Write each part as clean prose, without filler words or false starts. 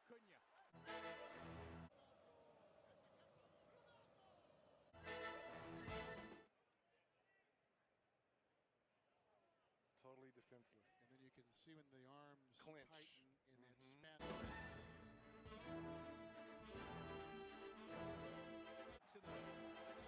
Cognac. Totally defenseless. And then you can see when the arms Clinch. tighten in that span. DeRozan mishandled, got it.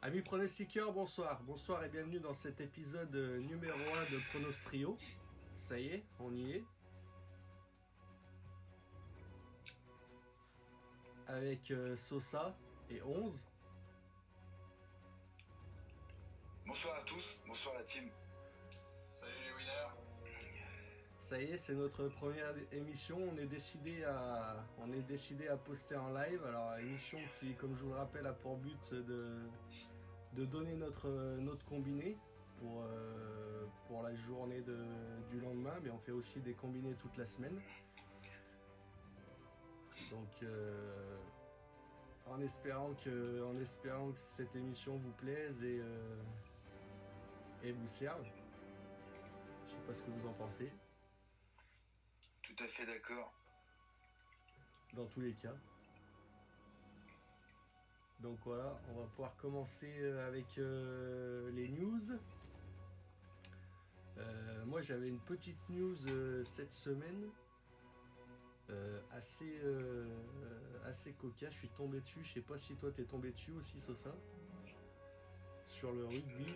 Amis pronostiqueurs, bonsoir. Bonsoir et bienvenue dans cet épisode numéro 1 de Pronostrio. Ça y est, on y est. Avec Sosa et 11. Bonsoir à tous, bonsoir la team. Salut les winners. Ça y est, c'est notre première émission. On est décidé à poster en live. Alors, émission qui, comme je vous le rappelle, a pour but de donner notre combiné pour la journée du lendemain. Mais on fait aussi des combinés toute la semaine. Donc, en espérant que cette émission vous plaise et vous serve. Je sais pas ce que vous en pensez. Tout à fait d'accord. Dans tous les cas. Donc voilà, on va pouvoir commencer avec les news. Moi j'avais une petite news cette semaine. Assez cocasse, je suis tombé dessus. Je sais pas si toi t'es tombé dessus aussi, Sosa. Sur le rugby.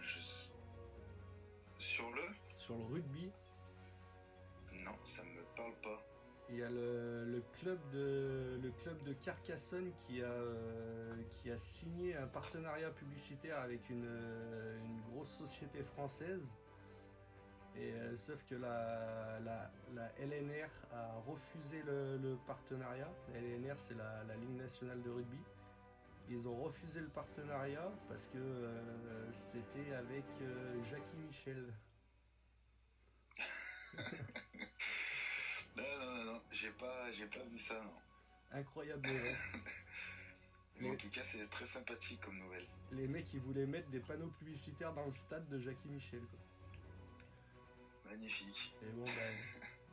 Sur le rugby. Non, ça me parle pas. Il y a le club de Carcassonne qui a signé un partenariat publicitaire avec une grosse société française. Et sauf que la LNR a refusé le partenariat. La LNR, c'est la Ligue nationale de rugby. Ils ont refusé le partenariat parce que c'était avec Jackie Michel. Non, j'ai pas vu ça, non. Incroyable nouvelle. Mais en tout cas, c'est très sympathique comme nouvelle. Les mecs, ils voulaient mettre des panneaux publicitaires dans le stade de Jackie Michel, quoi. Magnifique. Et bon,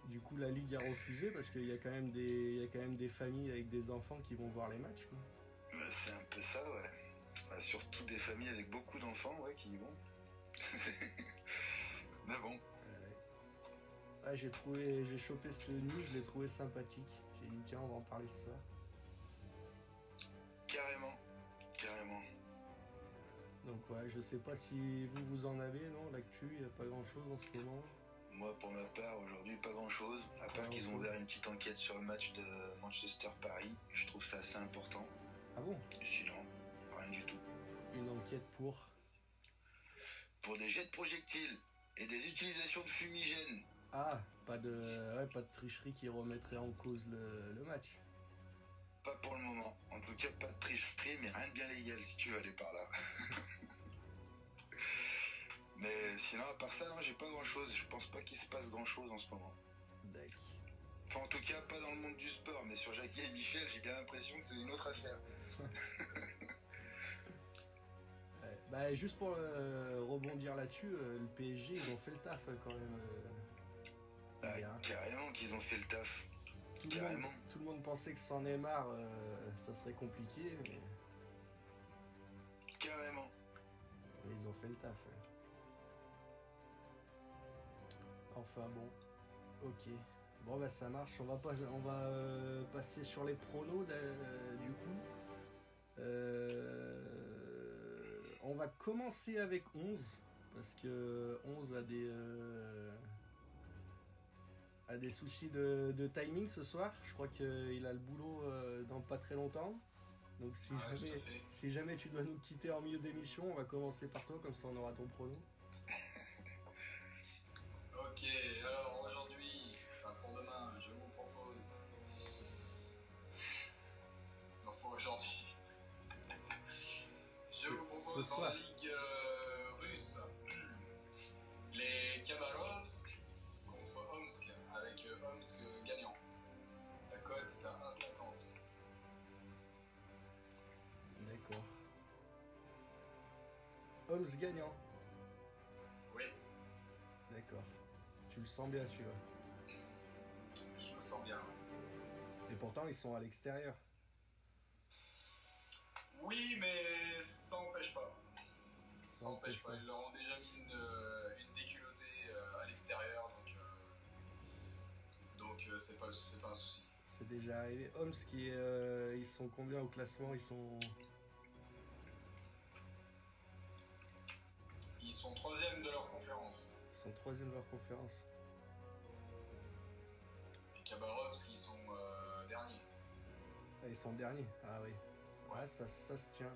du coup, la Ligue a refusé parce qu'il y a quand même des familles avec des enfants qui vont voir les matchs, quoi. C'est un peu ça, ouais. Enfin, surtout des familles avec beaucoup d'enfants, ouais, qui y vont. Mais bon. Ah, j'ai chopé cette news, je l'ai trouvé sympathique. J'ai dit tiens, on va en parler ce soir. Carrément. Donc ouais, je sais pas si vous en avez, non, l'actu, il n'y a pas grand chose en ce moment. Moi, pour ma part, aujourd'hui, pas grand-chose. À part qu'ils ont ouvert une petite enquête sur le match de Manchester-Paris. Je trouve ça assez important. Ah bon ? Sinon, rien du tout. Une enquête pour des jets de projectiles et des utilisations de fumigènes. Ah, pas de tricherie qui remettrait en cause le match. Pas pour le moment. En tout cas, pas de tricherie, mais rien de bien légal si tu veux aller par là. Mais sinon, à part ça, non, j'ai pas grand-chose. Je pense pas qu'il se passe grand-chose en ce moment. D'accord. Enfin, en tout cas, pas dans le monde du sport, mais sur Jackie et Michel, j'ai bien l'impression que c'est une autre affaire. Ouais, juste pour rebondir là-dessus, le PSG, ils ont fait le taf quand même. Carrément qu'ils ont fait le taf. Tout le monde pensait que sans Neymar, ça serait compliqué, mais... Carrément. Mais ils ont fait le taf. Ouais. Enfin bon, ok. Bon bah ça marche, on va passer sur les pronos du coup. On va commencer avec 11, parce que 11 a a des soucis de timing ce soir. Je crois qu'il a le boulot dans pas très longtemps. Donc Tout à fait. si jamais tu dois nous quitter en milieu d'émission, on va commencer par toi, comme ça on aura ton prono. Ok, alors aujourd'hui, enfin pour demain, je vous propose. Non, pour aujourd'hui. Je vous propose ce dans soir. la ligue russe les Khabarovsk contre Omsk, avec Omsk gagnant. La cote est à 1,50. D'accord. Omsk gagnant. Oui, D'accord. Tu le sens bien celui-là. je me sens bien. Et pourtant ils sont à l'extérieur. Oui, mais ça n'empêche pas. Ça Ça n'empêche empêche pas. pas. Ils leur ont déjà mis une déculottée à l'extérieur, donc c'est pas un souci. C'est déjà arrivé. Omsk, ils sont combien au classement? Ils sont Ils sont 3e de leur conférence. 3e de leur conférence. Les Khabarovsk, ils sont derniers. Ah, ils sont derniers. Ah oui. Ouais. Ah, ça se tient.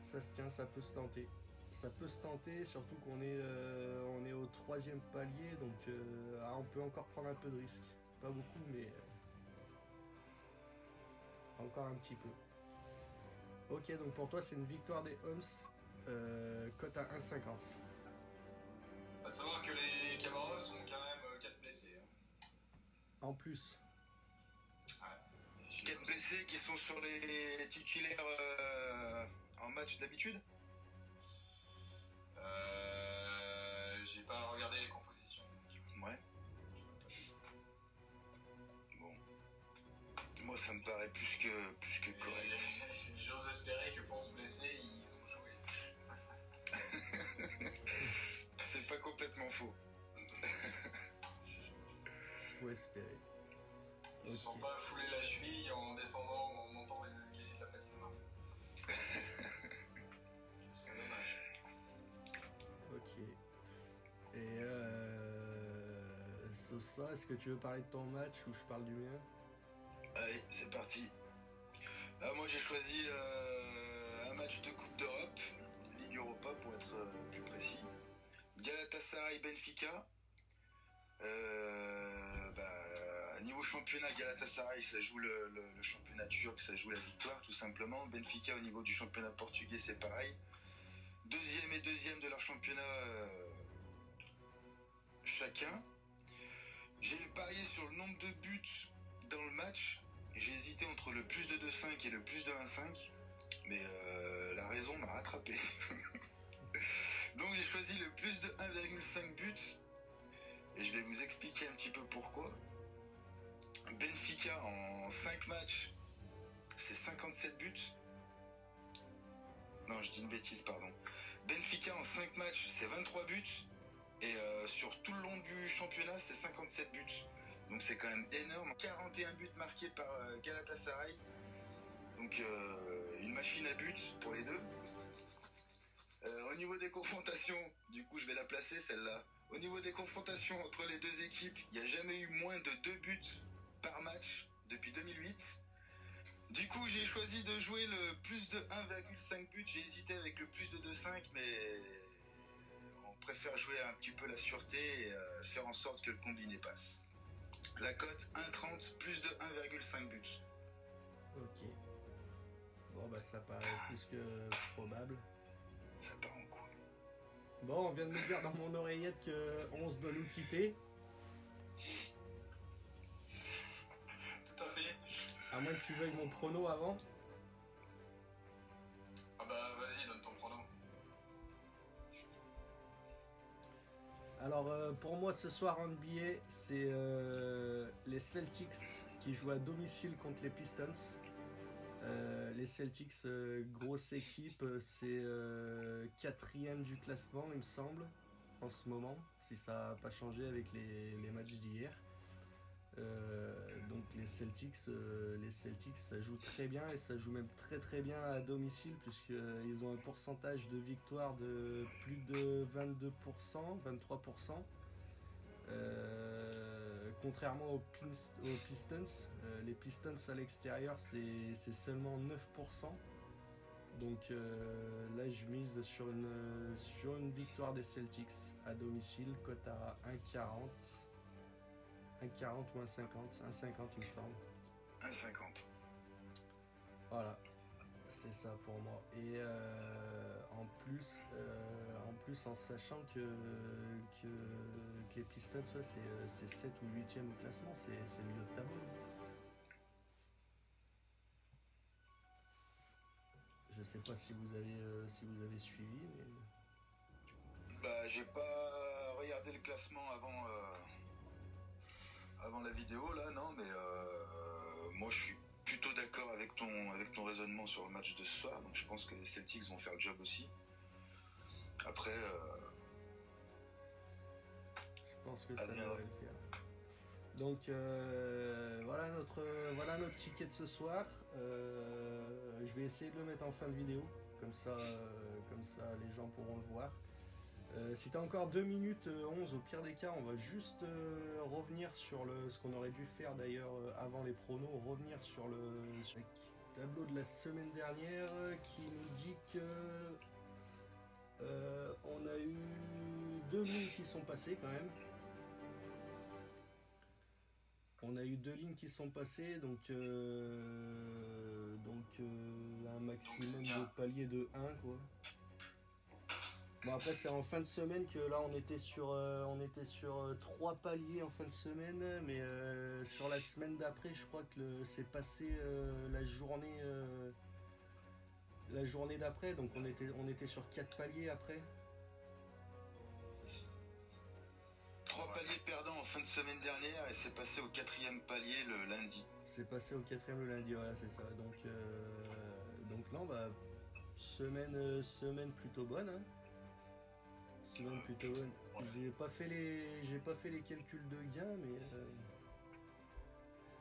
Ça se tient, ça peut se tenter. Ça peut se tenter, surtout qu'on est au 3e palier, donc on peut encore prendre un peu de risque. Pas beaucoup, mais encore un petit peu. Ok, donc pour toi, c'est une victoire des Homs, cote à 1,50. À savoir que les Khabarovsk ont quand même 4 blessés. En plus, Ouais. 4 blessés qui sont sur les titulaires en match d'habitude. J'ai pas regardé les compositions. Ouais. Bon. Moi, ça me paraît plus que correct. Et j'ose espérer que pour se blesser, ils ont joué. C'est pas complètement faux. faut espérer. Ils se sont Ok. pas foulés la cheville en descendant ou en montant les escaliers de la patinoire. C'est dommage. Ok. Et Sosa, est-ce que tu veux parler de ton match ou je parle du mien? Allez, c'est parti. Moi, j'ai choisi un match de Coupe d'Europe, Ligue Europa pour être plus précis. Galatasaray-Benfica. Niveau championnat, Galatasaray, ça joue le championnat turc, ça joue la victoire tout simplement. Benfica, au niveau du championnat portugais, c'est pareil. Deuxième et deuxième de leur championnat chacun. J'ai parié sur le nombre de buts dans le match. J'ai hésité entre le plus de 2,5 et le plus de 1,5. Mais la raison m'a rattrapé. Donc j'ai choisi le plus de 1,5 buts. Et je vais vous expliquer un petit peu pourquoi. Benfica en 5 matchs, c'est 57 buts. Non, je dis une bêtise, pardon. Benfica en 5 matchs, c'est 23 buts. Et sur tout le long du championnat, c'est 57 buts. Donc c'est quand même énorme. 41 buts marqués par Galatasaray. Donc une machine à buts pour les deux. Au niveau des confrontations, du coup je vais la placer celle-là. Au niveau des confrontations entre les deux équipes, il n'y a jamais eu moins de 2 buts par match depuis 2008. Du coup j'ai choisi de jouer le plus de 1,5 buts. J'ai hésité avec le plus de 2,5, mais on préfère jouer un petit peu la sûreté et faire en sorte que le combiné passe. La cote 1,30, plus de 1,5 buts. Ok. Bon bah ça paraît plus que probable. Ça part en couille. Bon, on vient de me dire dans mon oreillette qu'on se doit nous quitter. Tout à fait. À moins que tu veuilles mon prono avant. Ah bah vas-y, donne ton prono. Alors pour moi ce soir en NBA, c'est les Celtics qui jouent à domicile contre les Pistons. Les Celtics, grosse équipe, c'est 4e du classement il me semble, en ce moment, si ça n'a pas changé avec les matchs d'hier. Donc les Celtics, ça joue très bien et ça joue même très très bien à domicile puisqu'ils ont un pourcentage de victoire de plus de 22%, 23%. Contrairement aux Pistons, les Pistons à l'extérieur c'est seulement 9%. Donc là je mise sur une victoire des Celtics à domicile, cote à 1,40. 1,40 ou 1,50, 1,50 il me semble. 1,50. Voilà, c'est ça pour moi. Et en plus en sachant que les Pistons, ouais, c'est 7 ou 8e au classement, c'est milieu de tableau. Je sais pas si vous avez suivi, mais... Bah, j'ai pas regardé le classement avant la vidéo là, non, mais moi je suis plutôt d'accord avec ton raisonnement sur le match de ce soir, donc je pense que les Celtics vont faire le job aussi. Après, je pense que ça devrait le faire. Donc voilà notre ticket de ce soir. Je vais essayer de le mettre en fin de vidéo, comme ça les gens pourront le voir. Si t'as encore 2 minutes 11, au pire des cas, on va juste revenir sur ce qu'on aurait dû faire d'ailleurs avant les pronos, revenir sur le tableau de la semaine dernière qui nous dit que on a eu 2 lignes qui sont passées quand même. On a eu 2 lignes qui sont passées, donc un maximum de paliers de 1 quoi. Bon après c'est en fin de semaine que là on était sur 3 paliers en fin de semaine, mais sur la semaine d'après je crois que c'est passé la journée d'après, donc on était sur 4 paliers après. 3 paliers perdants en fin de semaine dernière et c'est passé au 4e palier le lundi. C'est passé au 4e le lundi, voilà c'est ça. Donc non bah semaine plutôt bonne hein. Semaine plutôt bonne. J'ai pas fait les calculs de gains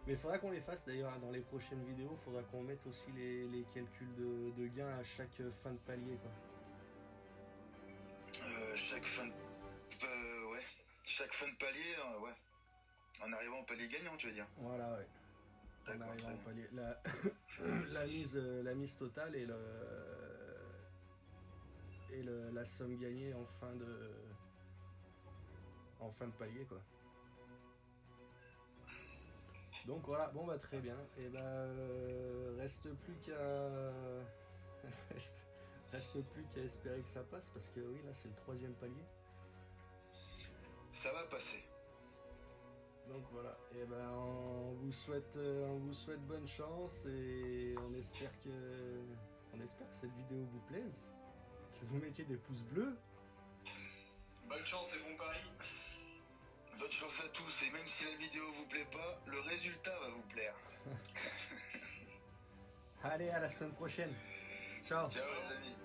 mais il faudra qu'on les fasse d'ailleurs dans les prochaines vidéos, il faudra qu'on mette aussi les calculs de gains à chaque fin de palier quoi. Chaque fin de palier, ouais. En arrivant au palier gagnant, tu veux dire? Voilà, ouais. En arrivant au palier. La mise totale et la somme gagnée en fin de palier, quoi. Donc voilà, bon bah très bien. Et reste plus qu'à espérer que ça passe parce que oui là c'est le 3e palier. Ça va passer. Donc voilà, et on vous souhaite bonne chance et on espère que cette vidéo vous plaise, que vous mettiez des pouces bleus. Bonne chance et bon pari. Bonne chance à tous, et même si la vidéo vous plaît pas, le résultat va vous plaire. Allez, à la semaine prochaine. Ciao. Ciao les amis.